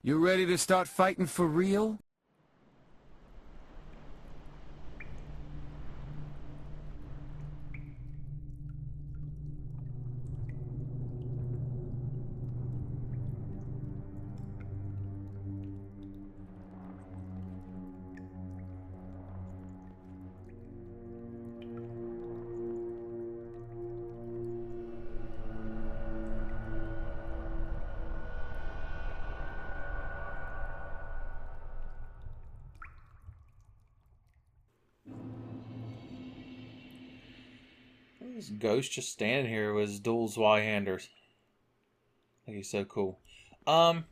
You ready to start fighting for real? This ghost just standing here with his dual Zweihanders. I think he's so cool. Far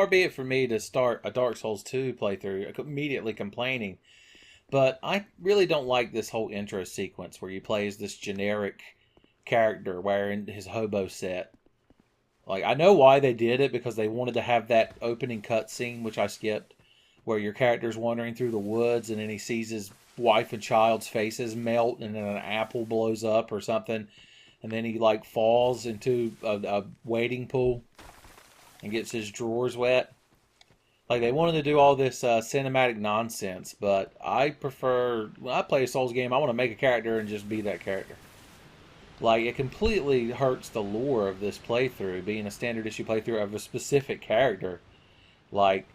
be it from me to start a Dark Souls 2 playthrough immediately complaining, but I really don't like this whole intro sequence where you play as this generic character wearing his hobo set. Like, I know why they did it, because they wanted to have that opening cutscene, which I skipped, where your character's wandering through the woods and then he sees his wife and child's faces melt and then an apple blows up or something, and then he like falls into a wading pool and gets his drawers wet. Like, they wanted to do all this cinematic nonsense, but I prefer, when I play a Souls game, I want to make a character and just be that character. Like, it completely hurts the lore of this playthrough, being a standard issue playthrough of a specific character. Like,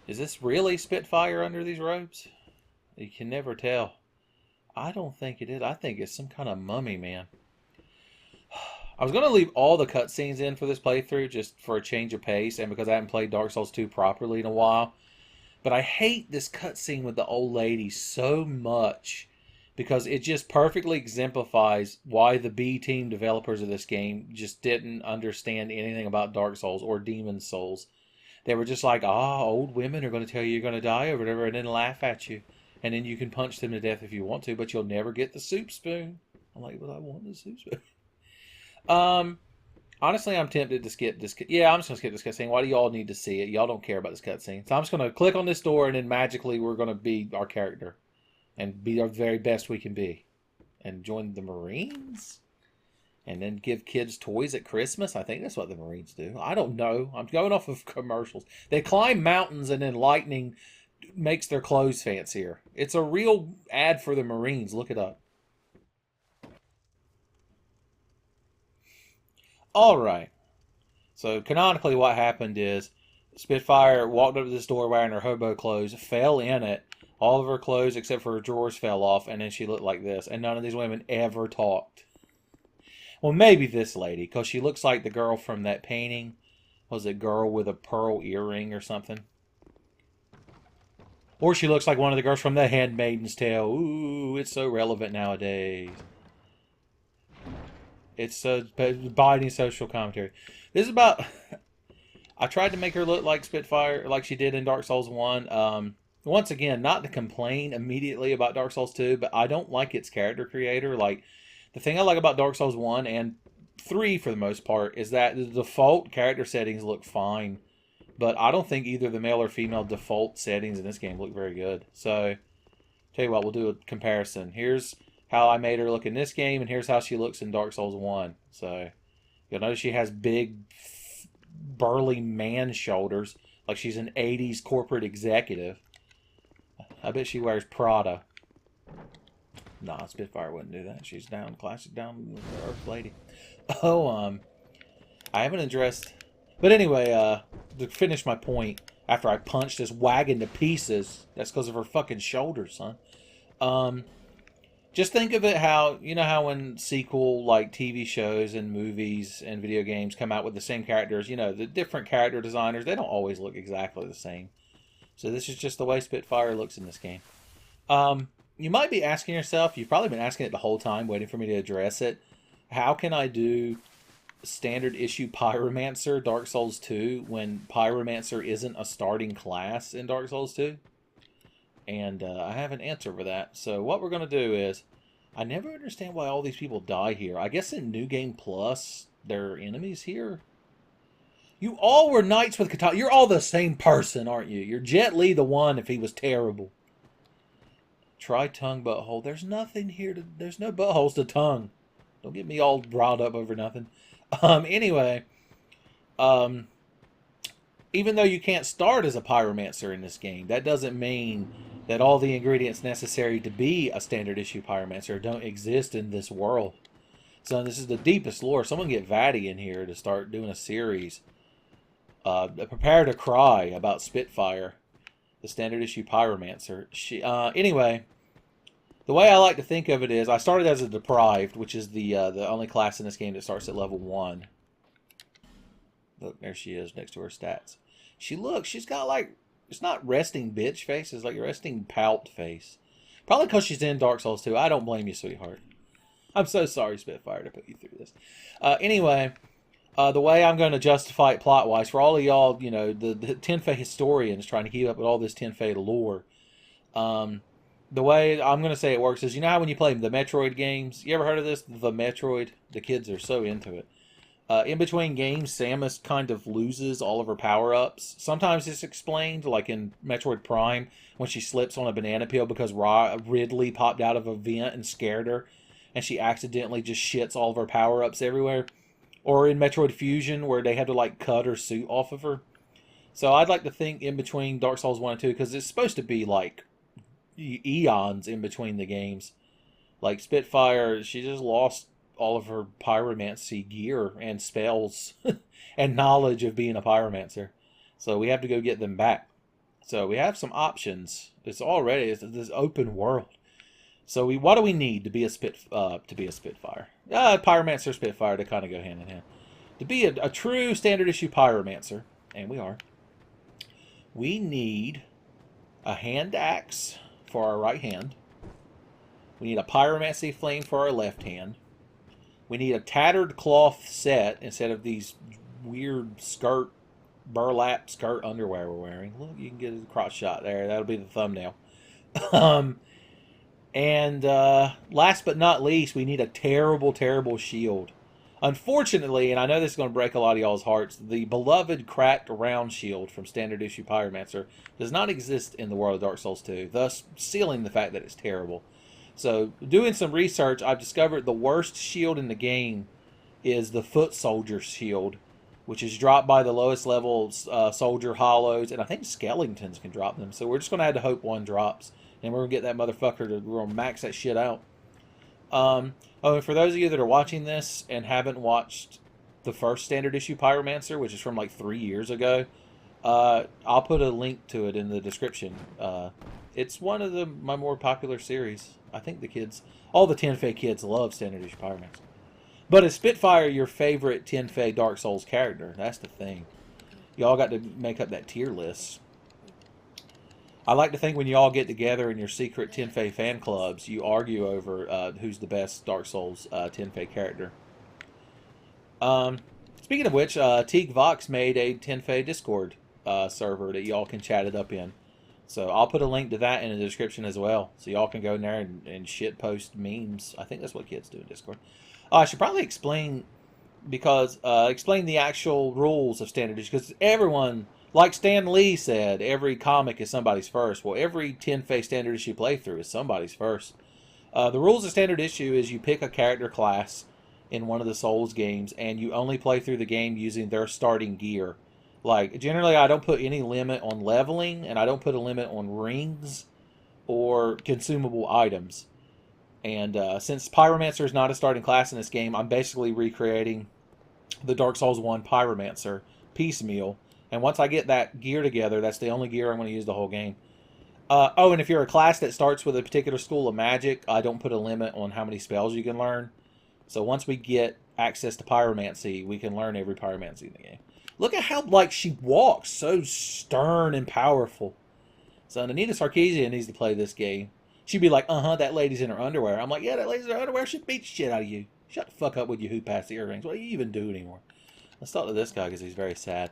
is this really Spitfire under these robes? You can never tell. I don't think it is. I think it's some kind of mummy, man. I was going to leave all the cutscenes in for this playthrough just for a change of pace and because I haven't played Dark Souls 2 properly in a while. But I hate this cutscene with the old lady so much because it just perfectly exemplifies why the B-team developers of this game just didn't understand anything about Dark Souls or Demon Souls. They were just like, old women are going to tell you you're going to die or whatever and then laugh at you. And then you can punch them to death if you want to, but you'll never get the soup spoon. I'm like, but I want the soup spoon. Honestly, I'm tempted to skip this. Yeah, I'm just going to skip this cutscene. Why do y'all need to see it? Y'all don't care about this cutscene. So I'm just going to click on this door and then magically we're going to be our character. And be our very best we can be. And join the Marines? And then give kids toys at Christmas? I think that's what the Marines do. I don't know. I'm going off of commercials. They climb mountains and then lightning makes their clothes fancier. It's a real ad for the Marines. Look it up. Alright. So canonically what happened is Spitfire walked up to this door wearing her hobo clothes, fell in it. All of her clothes except for her drawers fell off, and then she looked like this. And none of these women ever talked. Well, maybe this lady, because she looks like the girl from that painting. Was it Girl with a Pearl Earring or something? Or she looks like one of the girls from The Handmaid's Tale. Ooh, it's so relevant nowadays. It's so biting social commentary. This is about... I tried to make her look like Spitfire, like she did in Dark Souls 1. Once again, not to complain immediately about Dark Souls 2, but I don't like its character creator. Like, the thing I like about Dark Souls 1 and 3 for the most part is that the default character settings look fine. But I don't think either the male or female default settings in this game look very good. So, tell you what, we'll do a comparison. Here's how I made her look in this game, and here's how she looks in Dark Souls 1. So, you'll notice she has big, burly man shoulders, like she's an 80s corporate executive. I bet she wears Prada. Nah, Spitfire wouldn't do that. She's down, classic down Earth lady. I haven't addressed... But anyway, to finish my point, after I punched this wagon to pieces, that's because of her fucking shoulders, son. Just think of it how, you know how when sequel, like, TV shows and movies and video games come out with the same characters, you know, the different character designers, they don't always look exactly the same. So this is just the way Spitfire looks in this game. You might be asking yourself, you've probably been asking it the whole time, waiting for me to address it. How can I do standard issue Pyromancer Dark Souls 2 when Pyromancer isn't a starting class in Dark Souls 2? And I have an answer for that. So what we're going to do is, I never understand why all these people die here. I guess in New Game Plus, there are enemies here. You all were knights with katana. You're all the same person, aren't you? You're Jet Li the one if he was terrible. Try tongue butthole. There's nothing here to... There's no buttholes to tongue. Don't get me all riled up over nothing. Anyway. even though you can't start as a Pyromancer in this game, that doesn't mean that all the ingredients necessary to be a standard issue Pyromancer don't exist in this world. So this is the deepest lore. Someone get Vatty in here to start doing a series. Prepare to cry about Spitfire, the standard issue Pyromancer. Anyway, the way I like to think of it is, I started as a Deprived, which is the only class in this game that starts at level 1. Look, there she is next to her stats. She's got like, it's not resting bitch face, it's like a resting pout face. Probably because she's in Dark Souls 2. I don't blame you, sweetheart. I'm so sorry, Spitfire, to put you through this. Anyway, the way I'm going to justify it plot-wise, for all of y'all, you know, the Tenfey historians trying to keep up with all this Tenfey lore, the way I'm going to say it works is, you know how when you play the Metroid games, you ever heard of this? The Metroid? The kids are so into it. In between games, Samus kind of loses all of her power-ups. Sometimes it's explained, like in Metroid Prime, when she slips on a banana peel because Ridley popped out of a vent and scared her, and she accidentally just shits all of her power-ups everywhere. Or in Metroid Fusion, where they had to like cut her suit off of her. So I'd like to think in between Dark Souls 1 and 2, because it's supposed to be like eons in between the games. Like Spitfire, she just lost all of her pyromancy gear and spells and knowledge of being a pyromancer. So we have to go get them back. So we have some options. It's this open world. So what do we need to be a Spitfire? Pyromancer, Spitfire, to kind of go hand in hand. To be a true standard issue Pyromancer, and we are, we need a hand axe for our right hand. We need a Pyromancy Flame for our left hand. We need a tattered cloth set instead of these weird burlap skirt underwear we're wearing. Look, you can get a crotch shot there. That'll be the thumbnail. And last but not least, we need a terrible, terrible shield. Unfortunately, and I know this is going to break a lot of y'all's hearts, the beloved cracked round shield from Standard Issue Pyromancer does not exist in the world of Dark Souls 2, thus sealing the fact that it's terrible. So, doing some research, I've discovered the worst shield in the game is the Foot Soldier shield, which is dropped by the lowest level soldier hollows, and I think skeletons can drop them. So we're just going to have to hope one drops, and we're going to get that motherfucker we're going to max that shit out. And for those of you that are watching this and haven't watched the first Standard Issue Pyromancer, which is from like 3 years ago, I'll put a link to it in the description. It's one of my more popular series. I think all the Tenfey kids love Standard Issue Pyromancer. But is Spitfire your favorite Tenfey Dark Souls character? That's the thing. Y'all got to make up that tier list. I like to think when you all get together in your secret Tenfey fan clubs, you argue over who's the best Dark Souls Tenfey character. Speaking of which, Teague Vox made a Tenfey Discord server that y'all can chat it up in. So I'll put a link to that in the description as well. So y'all can go in there and shit post memes. I think that's what kids do in Discord. I should probably explain the actual rules of Standard Issue. Because everyone, like Stan Lee said, every comic is somebody's first. Well, every Tenfey Standard Issue playthrough is somebody's first. The rules of Standard Issue is you pick a character class in one of the Souls games, and you only play through the game using their starting gear. Like, generally, I don't put any limit on leveling, and I don't put a limit on rings or consumable items. And since Pyromancer is not a starting class in this game, I'm basically recreating the Dark Souls 1 Pyromancer piecemeal. And once I get that gear together, that's the only gear I'm going to use the whole game. And if you're a class that starts with a particular school of magic, I don't put a limit on how many spells you can learn. So once we get access to Pyromancy, we can learn every Pyromancy in the game. Look at how, like, she walks so stern and powerful. So Anita Sarkeesian needs to play this game. She'd be like, that lady's in her underwear. I'm like, yeah, that lady's in her underwear. She'd beat the shit out of you. Shut the fuck up with you who passed the earrings. What do you even do anymore? Let's talk to this guy because he's very sad.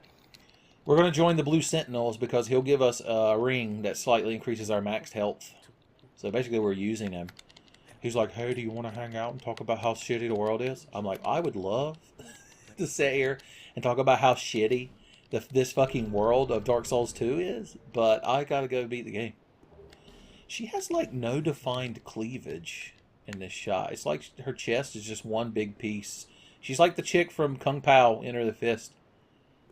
We're going to join the Blue Sentinels because he'll give us a ring that slightly increases our maxed health. So basically we're using him. He's like, hey, do you want to hang out and talk about how shitty the world is? I'm like, I would love to sit here and talk about how shitty this fucking world of Dark Souls 2 is, but I gotta go beat the game. She has like no defined cleavage in this shot. It's like her chest is just one big piece. She's like the chick from Kung Pao, Enter the Fist.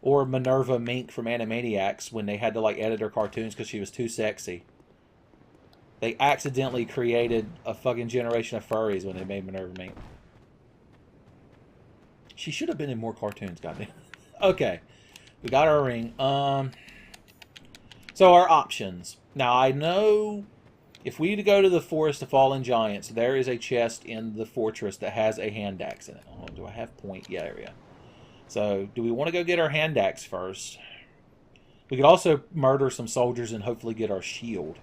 Or Minerva Mink from Animaniacs when they had to like edit her cartoons because she was too sexy. They accidentally created a fucking generation of furries when they made Minerva Mink. She should have been in more cartoons, goddamn. Okay. We got our ring. So our options. Now I know if we go to the Forest of Fallen Giants, there is a chest in the fortress that has a hand axe in it. Oh, do I have point? Yeah, there we go. So, do we want to go get our hand axe first? We could also murder some soldiers and hopefully get our shield.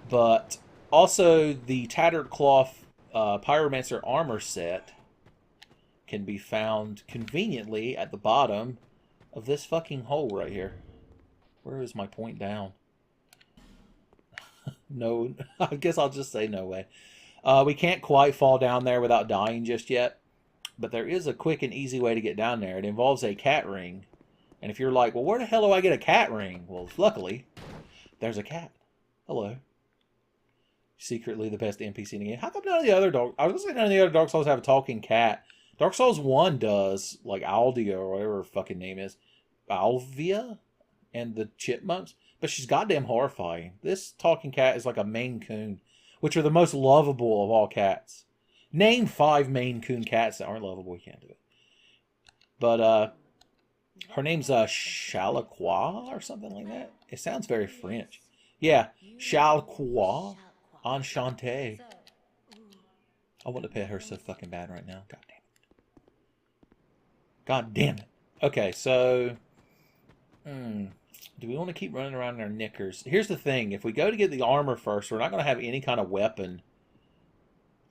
But also, the Tattered Cloth Pyromancer armor set can be found conveniently at the bottom of this fucking hole right here. Where is my point down? No, I guess I'll just say no way. We can't quite fall down there without dying just yet. But there is a quick and easy way to get down there. It involves a cat ring. And if you're like, well, where the hell do I get a cat ring? Well, luckily, there's a cat. Hello. Secretly the best NPC in the game. How come none of the other Dark... I was going to say none of the other Dark Souls have a talking cat. Dark Souls 1 does, like Aldia or whatever her fucking name is. Alvia? And the chipmunks. But she's goddamn horrifying. This talking cat is like a Maine Coon, which are the most lovable of all cats. Name 5 Maine Coon cats that aren't lovable. You can't do it. But her name's Chalaqua or something like that. It sounds very French. Yeah, Chalaqua. Enchanté. I want to pet her so fucking bad right now. God damn it. God damn it. Okay, so... do we want to keep running around in our knickers? Here's the thing. If we go to get the armor first, we're not going to have any kind of weapon.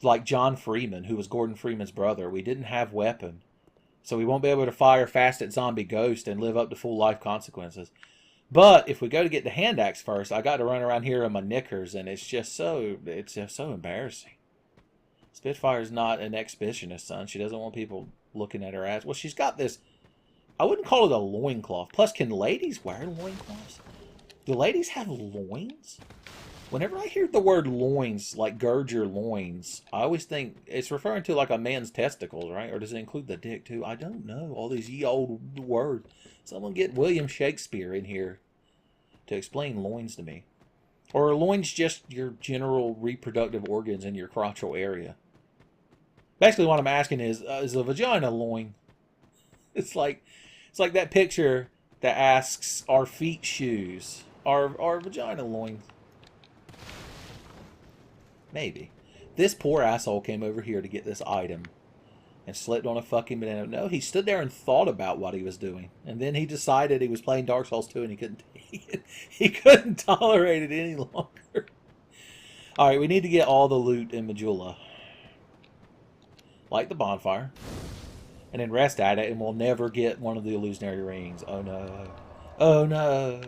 Like John Freeman, who was Gordon Freeman's brother. We didn't have weapon. So we won't be able to fire fast at zombie ghost and live up to full life consequences. But if we go to get the hand axe first, I got to run around here in my knickers, and it's just so embarrassing. Spitfire's not an exhibitionist, son. She doesn't want people looking at her ass. Well, she's got this... I wouldn't call it a loincloth. Plus, can ladies wear loincloths? Do ladies have loins? Whenever I hear the word loins, like gird your loins, I always think it's referring to like a man's testicles, right? Or does it include the dick too? I don't know. All these ye old words. Someone get William Shakespeare in here to explain loins to me. Or are loins just your general reproductive organs in your crotchal area? Basically what I'm asking is a vagina a loin? It's like that picture that asks, are feet shoes? Are vagina loins? Maybe. This poor asshole came over here to get this item and slipped on a fucking banana. No, he stood there and thought about what he was doing. And then he decided he was playing Dark Souls 2 and he couldn't take it. He couldn't tolerate it any longer. Alright, we need to get all the loot in Majula. Light the bonfire. And then rest at it and we'll never get one of the illusionary rings. Oh no. Oh no.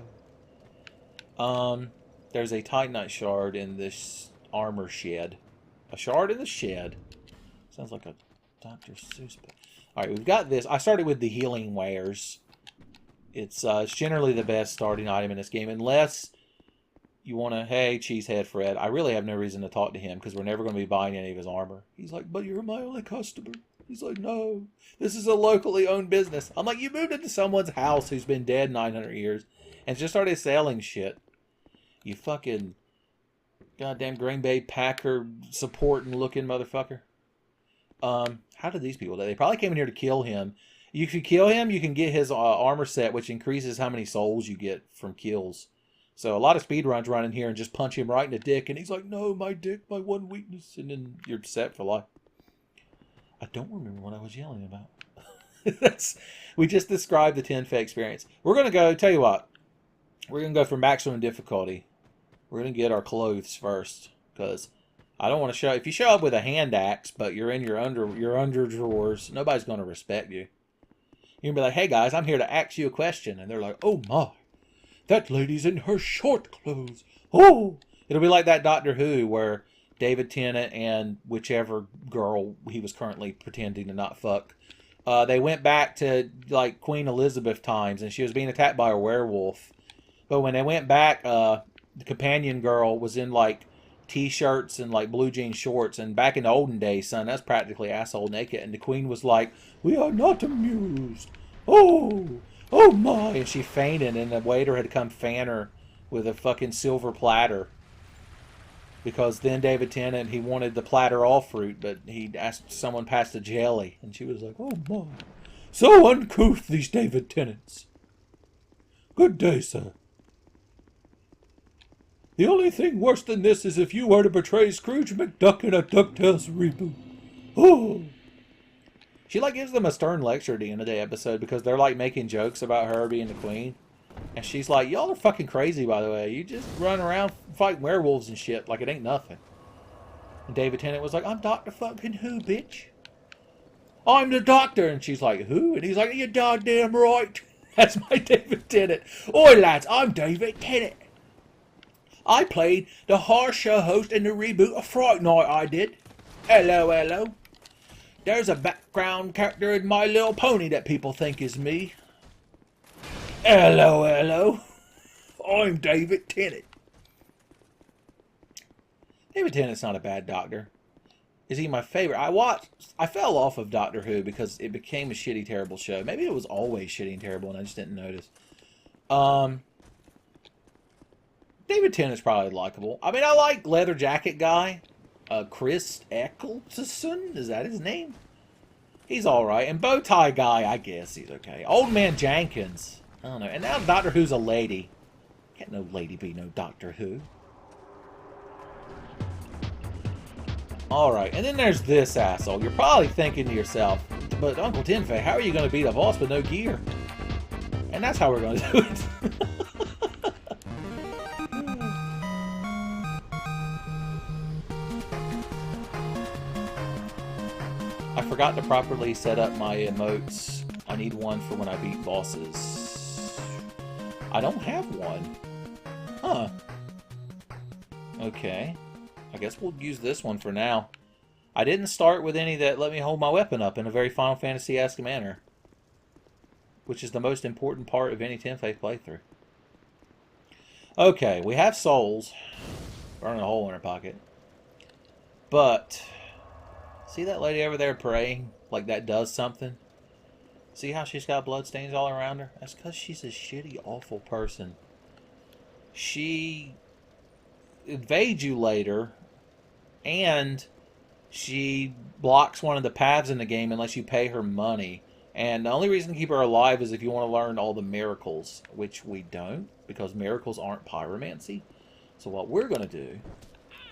There's a Titanite shard in this armor shed. A shard in the shed. Sounds like a Dr. Seuss book. Alright, we've got this. I started with the healing wares. It's generally the best starting item in this game. Unless you want to, hey, Cheesehead Fred. I really have no reason to talk to him because we're never going to be buying any of his armor. He's like, but you're my only customer. He's like, no. This is a locally owned business. I'm like, you moved into someone's house who's been dead 900 years and just started selling shit. You fucking... goddamn Green Bay Packer supporting looking motherfucker. How did these people die? They probably came in here to kill him. If you kill him, you can get his armor set, which increases how many souls you get from kills. So a lot of speedruns run in here and just punch him right in the dick, and he's like, no, my dick, my one weakness, and then you're set for life. I don't remember what I was yelling about. We just described the Tenfey experience. We're going to go, tell you what, we're going to go for maximum difficulty. We're going to get our clothes first, because I don't want to show... If you show up with a hand axe, but you're in your under drawers, nobody's going to respect you. You're going to be like, hey guys, I'm here to ask you a question. And they're like, oh my, that lady's in her short clothes. Oh! It'll be like that Doctor Who, where David Tennant and whichever girl he was currently pretending to not fuck, they went back to, like, Queen Elizabeth times, and she was being attacked by a werewolf. But when they went back, the companion girl was in, like, t-shirts and, like, blue jean shorts. And back in the olden days, son, that's practically asshole naked. And the queen was like, we are not amused. Oh, Oh my! And she fainted, and the waiter had come fan her with a fucking silver platter. Because then David Tennant, he wanted the platter all fruit, but he asked someone pass the jelly. And she was like, oh my. So uncouth, these David Tennants. Good day, sir. The only thing worse than this is if you were to betray Scrooge McDuck in a DuckTales reboot. Oh. She like gives them a stern lecture at the end of the episode because they're like making jokes about her being the queen. And she's like, y'all are fucking crazy, by the way. You just run around fighting werewolves and shit like it ain't nothing. And David Tennant was like, I'm Dr. fucking who, bitch? I'm the doctor. And she's like, who? And he's like, you're goddamn right. That's my David Tennant. Oi, lads, I'm David Tennant. I played the horror show host in the reboot of Fright Night, I did. Hello, hello. There's a background character in My Little Pony that people think is me. Hello, hello. I'm David Tennant. David Tennant's not a bad doctor. Is he my favorite? I fell off of Doctor Who because it became a shitty, terrible show. Maybe it was always shitty and terrible and I just didn't notice. David Tennant's probably likable. I mean, I like Leather Jacket Guy. Chris Eccleston? Is that his name? He's alright. And Bow Tie Guy, I guess he's okay. Old Man Jenkins. I don't know. And now Doctor Who's a lady. Can't no lady be no Doctor Who. Alright, and then there's this asshole. You're probably thinking to yourself, but Uncle Tenfey, how are you going to beat a boss with no gear? And that's how we're going to do it. I forgot to properly set up my emotes. I need one for when I beat bosses. I don't have one. Huh. Okay. I guess we'll use this one for now. I didn't start with any that let me hold my weapon up in a very Final Fantasy-esque manner. Which is the most important part of any Tenfey playthrough. Okay, we have souls. Burning a hole in her pocket. But... see that lady over there praying? Like that does something? See how she's got bloodstains all around her? That's because she's a shitty, awful person. She invades you later, and she blocks one of the paths in the game unless you pay her money. And the only reason to keep her alive is if you want to learn all the miracles, which we don't, because miracles aren't pyromancy. So what we're going to do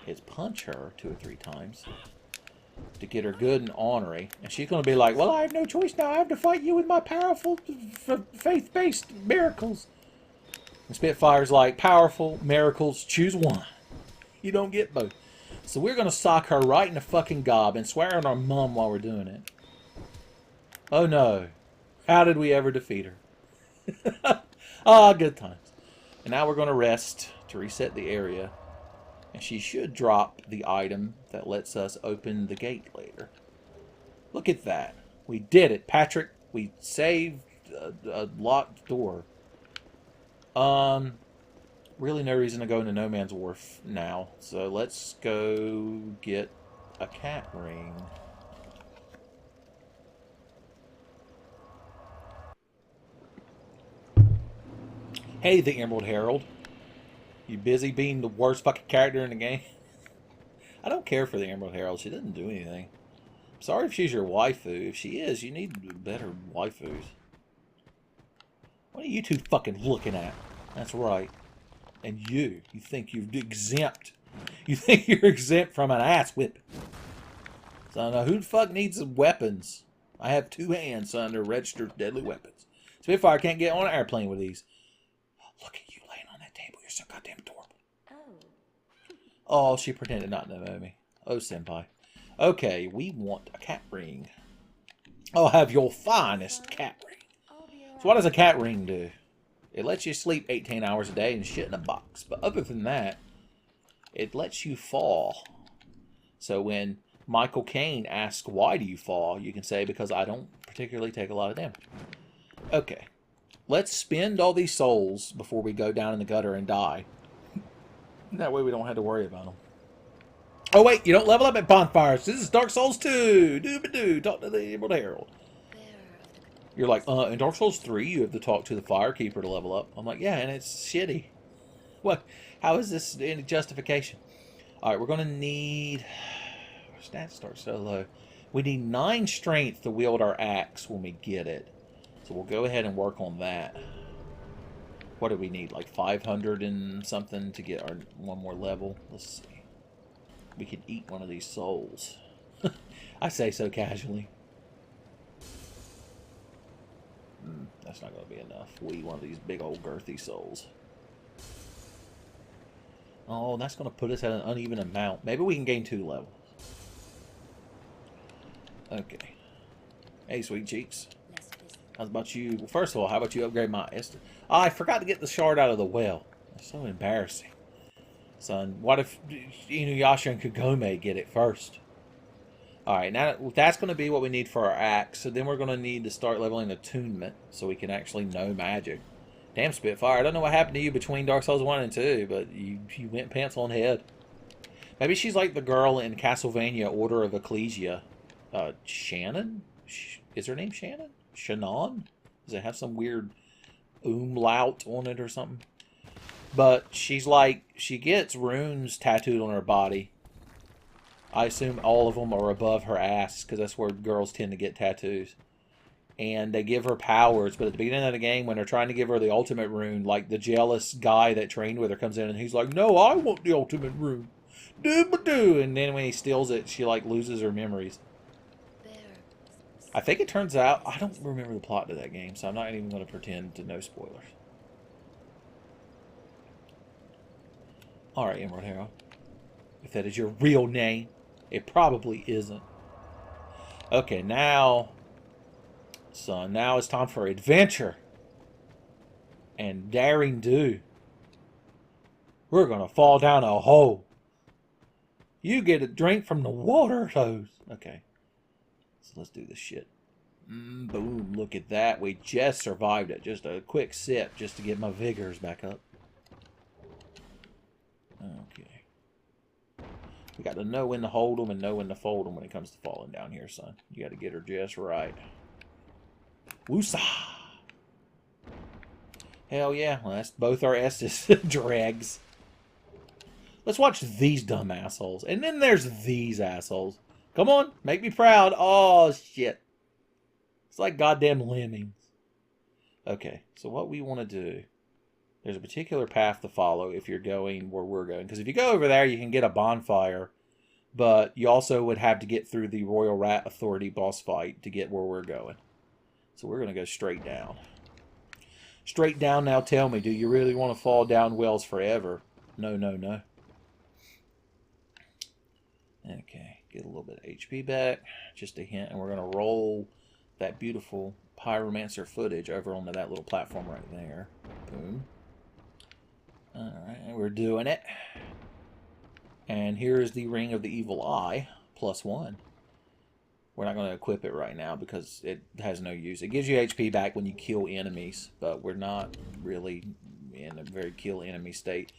is punch her 2 or 3 times to get her good and ornery. And she's going to be like, well, I have no choice now. I have to fight you with my powerful, faith-based miracles. And Spitfire's like, powerful miracles, choose one. You don't get both. So we're going to sock her right in the fucking gob and swear on our mum while we're doing it. Oh no. How did we ever defeat her? Ah, good times. And now we're going to rest to reset the area. And she should drop the item that lets us open the gate later. Look at that. We did it, Patrick. We saved a locked door. Really no reason to go into No Man's Wharf now. So let's go get a cat ring. Hey, the Emerald Herald. You busy being the worst fucking character in the game? I don't care for the Emerald Herald. She doesn't do anything. I'm sorry if she's your waifu. If she is, you need better waifus. What are you two fucking looking at? That's right. And you think you're exempt. You think you're exempt from an ass whipping. So now who the fuck needs weapons? I have 2 hands, son. They're registered deadly weapons. Spitfire can't get on an airplane with these. Look at you laying on that table. You're so goddamn adorable. Oh, she pretended not to know me. Oh, senpai. Okay, we want a cat ring. I'll have your finest cat ring. So what does a cat ring do? It lets you sleep 18 hours a day and shit in a box. But other than that, it lets you fall. So when Michael Caine asks, why do you fall? You can say, because I don't particularly take a lot of damage. Okay. Let's spend all these souls before we go down in the gutter and die. That way we don't have to worry about them. Oh wait, you don't level up at bonfires. This is Dark Souls 2. Doobadoo. Talk to the Emerald Herald. You're like, in Dark Souls 3, you have to talk to the Firekeeper to level up. I'm like, yeah, and it's shitty. What? How is this any justification? All right, we're going to need... Our stats start so low. We need 9 strength to wield our axe when we get it. So we'll go ahead and work on that. What do we need? Like 500 and something to get our one more level? Let's see. We could eat one of these souls. I say so casually. That's not going to be enough. We eat one of these big old girthy souls. Oh, that's going to put us at an uneven amount. Maybe we can gain 2 levels. Okay. Hey, sweet cheeks. How's about you? Well, first of all, how about you upgrade my Esther? Oh, I forgot to get the shard out of the well. That's so embarrassing. Son, what if Inuyasha and Kagome get it first? Alright, now that's going to be what we need for our axe. So then we're going to need to start leveling attunement so we can actually know magic. Damn, Spitfire, I don't know what happened to you between Dark Souls 1 and 2, but you went pants on head. Maybe she's like the girl in Castlevania Order of Ecclesia. Shannon? Is her name Shannon? Shannon? Does it have some weird umlaut on it or something? But she's like, she gets runes tattooed on her body. I assume all of them are above her ass, because that's where girls tend to get tattoos. And they give her powers, but at the beginning of the game, when they're trying to give her the ultimate rune, like the jealous guy that trained with her comes in and he's like, no, I want the ultimate rune. Do-ba-do. And then when he steals it, she like loses her memories. I think it turns out, I don't remember the plot to that game, so I'm not even going to pretend to know spoilers. Alright, Emerald Hero. If that is your real name, it probably isn't. Okay, now, son, now it's time for adventure. And daring do. We're going to fall down a hole. You get a drink from the water hose. Okay. So let's do this shit. Boom, look at that. We just survived it. Just a quick sip just to get my vigors back up. Okay. We got to know when to hold them and know when to fold them when it comes to falling down here, son. You got to get her just right. Woosah! Hell yeah. Well, that's both our S's. Dregs. Let's watch these dumb assholes. And then there's these assholes. Come on, make me proud. Oh, shit. It's like goddamn lemmings. Okay, so what we want to do, there's a particular path to follow if you're going where we're going. Because if you go over there, you can get a bonfire. But you also would have to get through the Royal Rat Authority boss fight to get where we're going. So we're going to go straight down. Straight down now, tell me, do you really want to fall down wells forever? No, no, no. Okay, get a little bit of HP back. Just a hint, and we're going to roll that beautiful Pyromancer footage over onto that little platform right there. Boom. Alright, we're doing it. And here is the Ring of the Evil Eye, +1. We're not going to equip it right now because it has no use. It gives you HP back when you kill enemies, but we're not really in a very kill enemy state.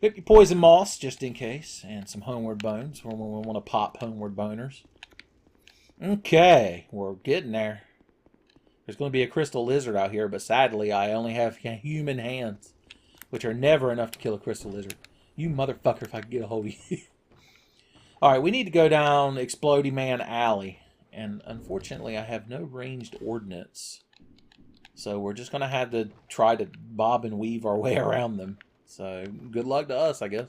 Get your Poison Moss, just in case, and some Homeward Bones when we want to pop Homeward Boners. Okay, we're getting there. There's going to be a Crystal Lizard out here, but sadly I only have human hands, which are never enough to kill a Crystal Lizard. You motherfucker, if I can get a hold of you. Alright, we need to go down Explodey Man Alley. And unfortunately, I have no ranged ordnance. So we're just going to have to try to bob and weave our way around them. So, good luck to us, I guess.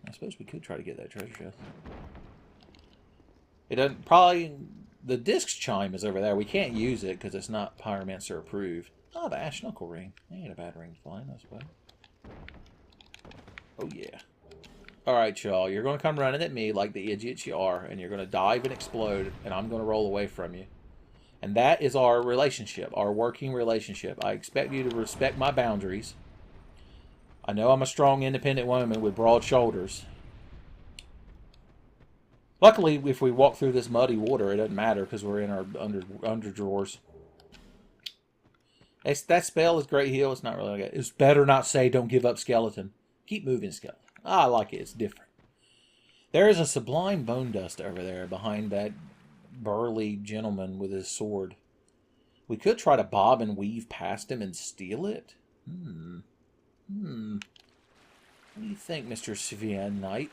I suppose we could try to get that treasure chest. It doesn't, probably, the disc chime is over there. We can't use it because it's not Pyromancer approved. Oh, the Ash Knuckle ring. Ain't a bad ring to find, I suppose. Oh, yeah. Alright, y'all. You're going to come running at me like the idiots you are, and you're going to dive and explode, and I'm going to roll away from you. And that is our relationship, our working relationship. I expect you to respect my boundaries. I know I'm a strong, independent woman with broad shoulders. Luckily, if we walk through this muddy water, it doesn't matter because we're in our under drawers. That spell is Great Heal. It's not really like that. It's better not say don't give up skeleton. Keep moving, skeleton. I like it. It's different. There is a Sublime Bone Dust over there behind that burly gentleman with his sword. We could try to bob and weave past him and steal it. What do you think, Mr. Sven Knight?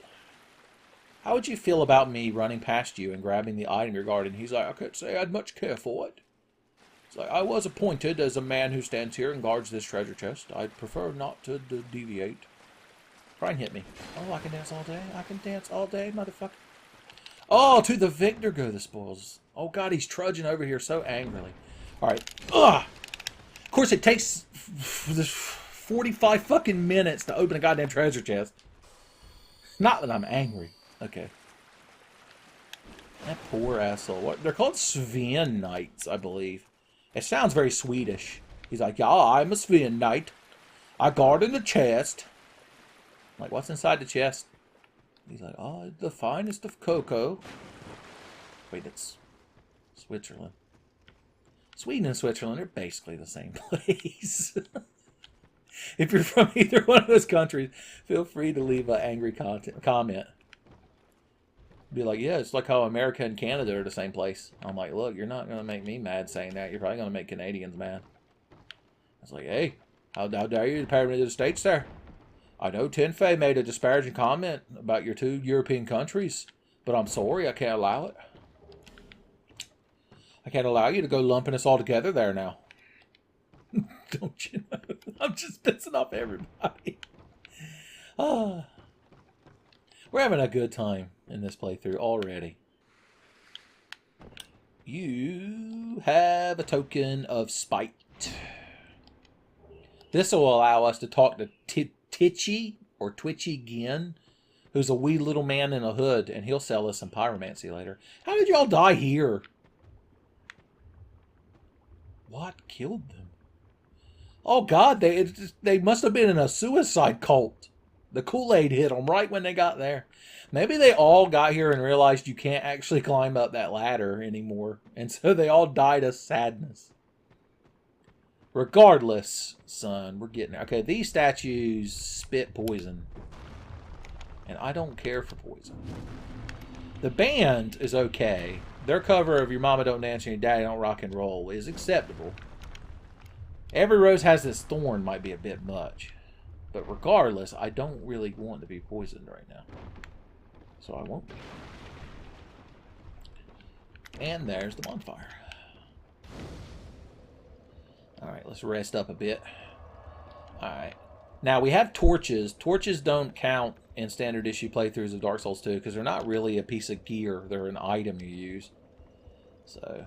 How would you feel about me running past you and grabbing the item you're guarding? He's like, I can't say I'd much care for it. It's like, I was appointed as a man who stands here and guards this treasure chest. I'd prefer not to deviate. Try and hit me. Oh, I can dance all day. I can dance all day, motherfucker. Oh, to the victor go the spoils. Oh, God, he's trudging over here so angrily. All right. Ugh. Of course, it takes 45 fucking minutes to open a goddamn treasure chest. Not that I'm angry. Okay. That poor asshole. What? They're called Sven Knights, I believe. It sounds very Swedish. He's like, yeah, I'm a Sven Knight. I guard in the chest. I'm like, what's inside the chest? He's like, oh, the finest of cocoa. Wait, it's Switzerland. Sweden and Switzerland are basically the same place. If you're from either one of those countries, feel free to leave an angry comment. Be like, yeah, it's like how America and Canada are the same place. I'm like, look, you're not going to make me mad saying that. You're probably going to make Canadians mad. I was like, hey, how dare you, the Pyramid of the States there? I know Tenfey made a disparaging comment about your two European countries, but I'm sorry, I can't allow it. I can't allow you to go lumping us all together there now. Don't you know? I'm just pissing off everybody. We're having a good time in this playthrough already. You have a token of spite. This will allow us to talk to Titchy or Twitchy Gin, who's a wee little man in a hood, and he'll sell us some pyromancy later. How did y'all die here? What killed them? Oh, God, they must have been in a suicide cult. The Kool-Aid hit them right when they got there. Maybe they all got here and realized you can't actually climb up that ladder anymore. And so they all died of sadness. Regardless, son, we're getting there. Okay, these statues spit poison. And I don't care for poison. The band is okay. Their cover of Your Mama Don't Dance and Your Daddy Don't Rock and Roll is acceptable. Every Rose Has This Thorn might be a bit much. But regardless, I don't really want to be poisoned right now. So I won't be. And there's the bonfire. Alright, let's rest up a bit. Alright. Now, we have torches. Torches don't count in standard issue playthroughs of Dark Souls 2 because they're not really a piece of gear. They're an item you use. So,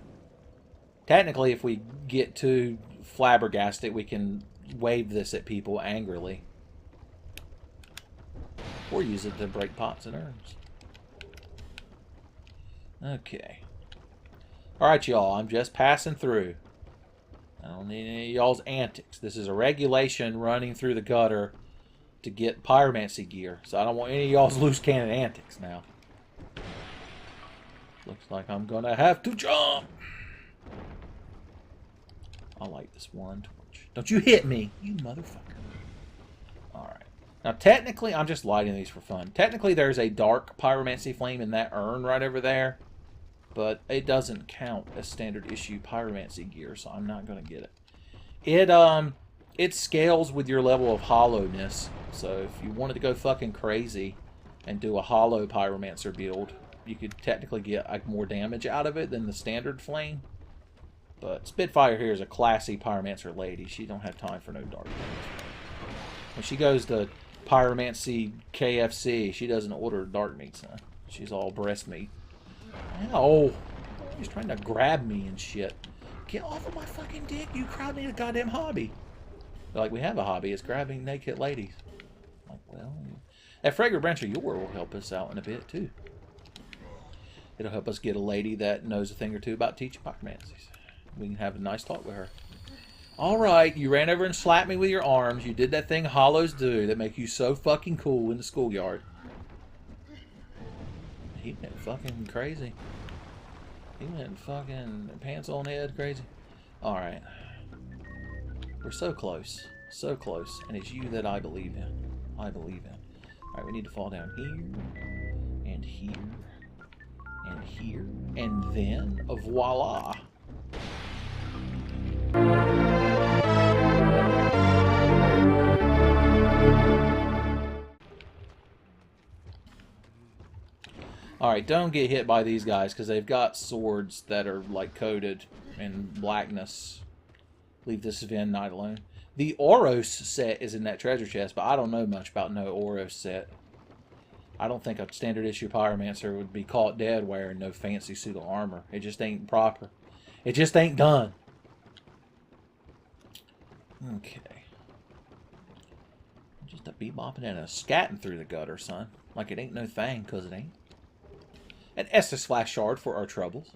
technically, if we get too flabbergasted, we can wave this at people angrily. Or use it to break pots and urns. Okay. Alright, y'all. I'm just passing through. I don't need any of y'all's antics. This is a regulation running through the gutter to get pyromancy gear. So I don't want any of y'all's loose cannon antics now. Looks like I'm going to have to jump. I like this one torch. Don't you hit me, you motherfucker. Alright. Now, technically, I'm just lighting these for fun. Technically, there's a dark Pyromancy Flame in that urn right over there. But it doesn't count as standard issue pyromancy gear, so I'm not going to get it. It scales with your level of hollowness. So if you wanted to go fucking crazy and do a hollow pyromancer build, you could technically get like more damage out of it than the standard flame. But Spitfire here is a classy pyromancer lady. She don't have time for no dark damage. When she goes to pyromancy KFC, she doesn't order dark meat, son. She's all breast meat. Ow! He's trying to grab me and shit. Get off of my fucking dick, you crowd need a goddamn hobby. They're like, we have a hobby, it's grabbing naked ladies. I'm like, well, that fragrant branch of yore will help us out in a bit, too. It'll help us get a lady that knows a thing or two about teaching pyromancies. We can have a nice talk with her. Alright, you ran over and slapped me with your arms. You did that thing hollows do that make you so fucking cool in the schoolyard. He went fucking crazy. He went fucking pants on head crazy. Alright. We're so close. So close. And it's you that I believe in. I believe in. Alright, we need to fall down here. And here. And here. And then, voila. Alright, don't get hit by these guys, because they've got swords that are, like, coated in blackness. Leave this Ven Knight alone. The Oros set is in that treasure chest, but I don't know much about no Oros set. I don't think a standard issue Pyromancer would be caught dead wearing no fancy suit of armor. It just ain't proper. It just ain't done. Okay. Just a bebopping and a scatting through the gutter, son. Like it ain't no thing, because it ain't. An Estus Flash Shard for our troubles.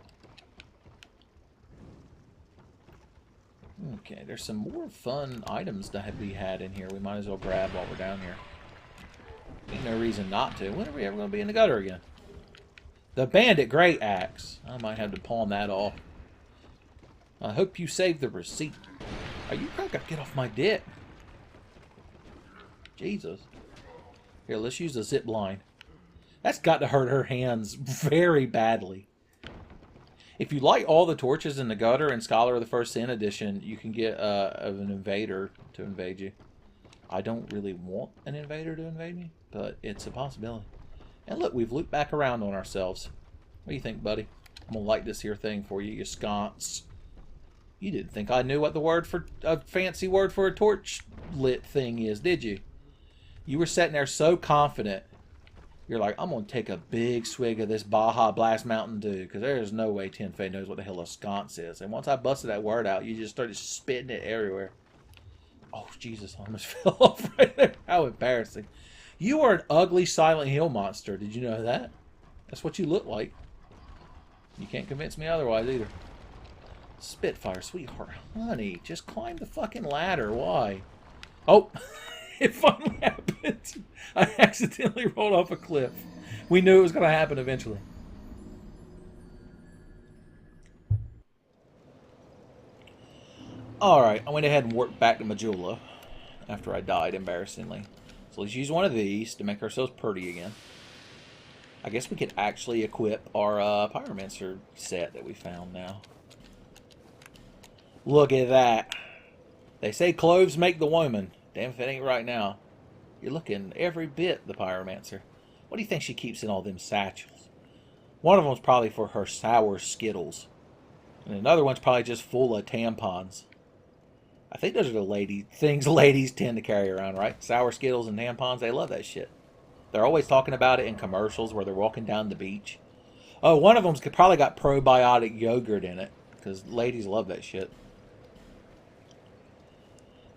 Okay, there's some more fun items to be had in here. We might as well grab while we're down here. Ain't no reason not to. When are we ever going to be in the gutter again? The Bandit Great Axe. I might have to pawn that off. I hope you saved the receipt. Are you going to get off my dick? Jesus. Here, let's use the zip line. That's got to hurt her hands very badly. If you light all the torches in the gutter in Scholar of the First Sin edition, you can get an invader to invade you. I don't really want an invader to invade me, but it's a possibility. And look, we've looped back around on ourselves. What do you think, buddy? I'm going to light this here thing for you, you sconce. You didn't think I knew what the word for a fancy word for a torch lit thing is, did you? You were sitting there so confident. You're like, I'm going to take a big swig of this Baja Blast Mountain Dew, because there's no way Tenfey knows what the hell a sconce is. And once I busted that word out, you just started spitting it everywhere. Oh, Jesus, I almost fell off right there. How embarrassing. You are an ugly Silent Hill monster. Did you know that? That's what you look like. You can't convince me otherwise either. Spitfire, sweetheart. Honey, just climb the fucking ladder. Why? Oh, it finally happened. I accidentally rolled off a cliff. We knew it was going to happen eventually. Alright, I went ahead and worked back to Majula after I died, embarrassingly. So let's use one of these to make ourselves pretty again. I guess we could actually equip our Pyromancer set that we found now. Look at that. They say cloves make the woman. Damn if it ain't right now. You're looking every bit the Pyromancer. What do you think she keeps in all them satchels? One of them's probably for her sour Skittles. And another one's probably just full of tampons. I think those are the things ladies tend to carry around, right? Sour Skittles and tampons, they love that shit. They're always talking about it in commercials where they're walking down the beach. Oh, one of them's probably got probiotic yogurt in it, because ladies love that shit.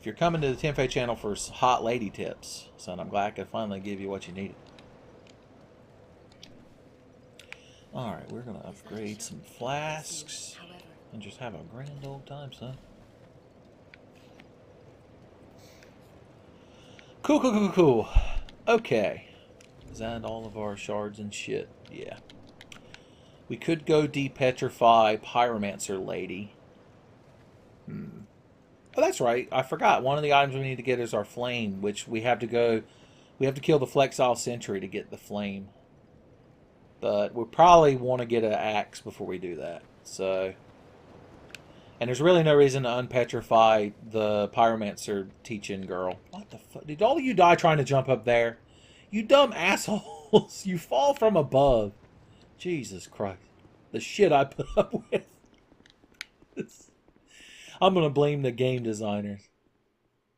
If you're coming to the Tenfey channel for hot lady tips, son, I'm glad I could finally give you what you needed. Alright, we're going to upgrade some flasks and just have a grand old time, son. Cool. Okay. Is that all of our shards and shit? Yeah. We could go depetrify Pyromancer Lady. Oh, that's right. I forgot. One of the items we need to get is our flame, which we have to go... We have to kill the Flexile Sentry to get the flame. But we probably want to get an axe before we do that. So... And there's really no reason to unpetrify the Pyromancer teaching girl. What the fuck? Did all of you die trying to jump up there? You dumb assholes. You fall from above. Jesus Christ. The shit I put up with. I'm going to blame the game designers.